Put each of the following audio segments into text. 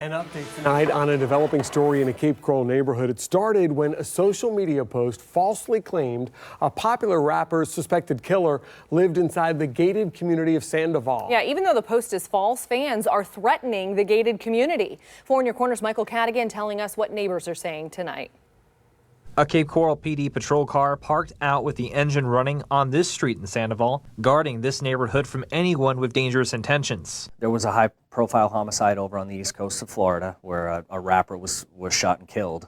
An update tonight on a developing story in a Cape Coral neighborhood. It started when a social media post falsely claimed a popular rapper's suspected killer lived inside the gated community of Sandoval. Yeah, even though the post is false, fans are threatening the gated community. 4 in Your Corner's Michael Cadigan telling us what neighbors are saying tonight. A Cape Coral PD patrol car parked out with the engine running on this street in Sandoval, guarding this neighborhood from anyone with dangerous intentions. There was a high-profile homicide over on the east coast of Florida where a rapper was shot and killed.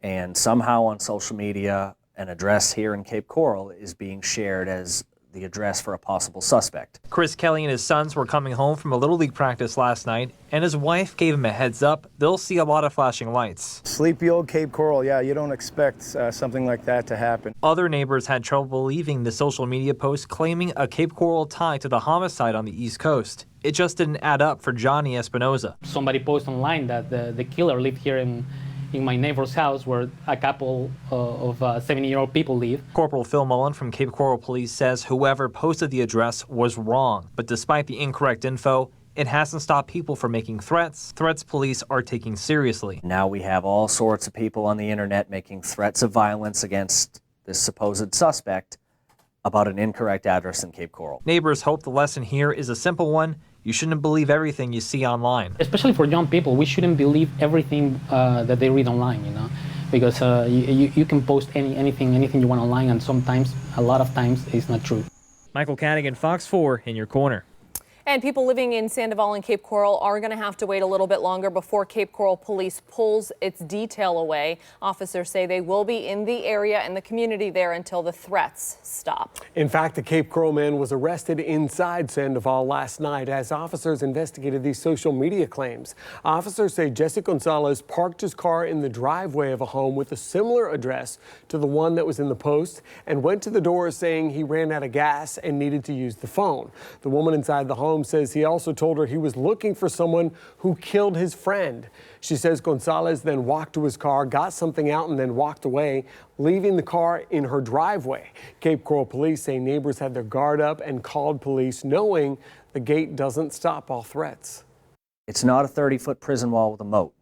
And somehow on social media, an address here in Cape Coral is being shared as the address for a possible suspect. Chris Kelly and his sons were coming home from a Little League practice last night, and his wife gave him a heads up they'll see a lot of flashing lights. Sleepy old Cape Coral, yeah, you don't expect something like that to happen. Other neighbors had trouble believing the social media post claiming a Cape Coral tie to the homicide on the East Coast. It just didn't add up for Johnny Espinoza. Somebody posted online that the killer lived here in my neighbor's house where a couple of 70-year-old people live. Corporal Phil Mullen from Cape Coral Police says whoever posted the address was wrong, but despite the incorrect info, it hasn't stopped people from making threats police are taking seriously. Now we have all sorts of people on the internet making threats of violence against this supposed suspect about an incorrect address in Cape Coral. Neighbors hope the lesson here is a simple one. You shouldn't believe everything you see online. Especially for young people, we shouldn't believe everything that they read online, because you can post anything you want online, and sometimes, a lot of times, it's not true. Michael Cadigan, Fox 4, in your corner. And people living in Sandoval and Cape Coral are going to have to wait a little bit longer before Cape Coral Police pulls its detail away. Officers say they will be in the area and the community there until the threats stop. In fact, the Cape Coral man was arrested inside Sandoval last night as officers investigated these social media claims. Officers say Jesse Gonzalez parked his car in the driveway of a home with a similar address to the one that was in the post and went to the door saying he ran out of gas and needed to use the phone. The woman inside the home says he also told her he was looking for someone who killed his friend. She says Gonzalez then walked to his car, got something out, and then walked away, leaving the car in her driveway. Cape Coral police say neighbors had their guard up and called police, knowing the gate doesn't stop all threats. It's not a 30-foot prison wall with a moat.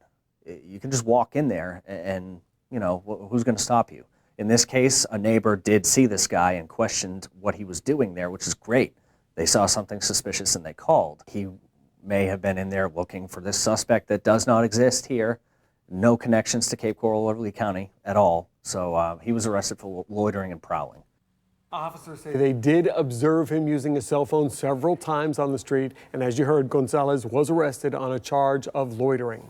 You can just walk in there and who's going to stop you? In this case, a neighbor did see this guy and questioned what he was doing there, which is great. They saw something suspicious and they called. He may have been in there looking for this suspect that does not exist here. No connections to Cape Coral or Lee County at all. So he was arrested for loitering and prowling. Officers say they did observe him using a cell phone several times on the street. And as you heard, Gonzalez was arrested on a charge of loitering.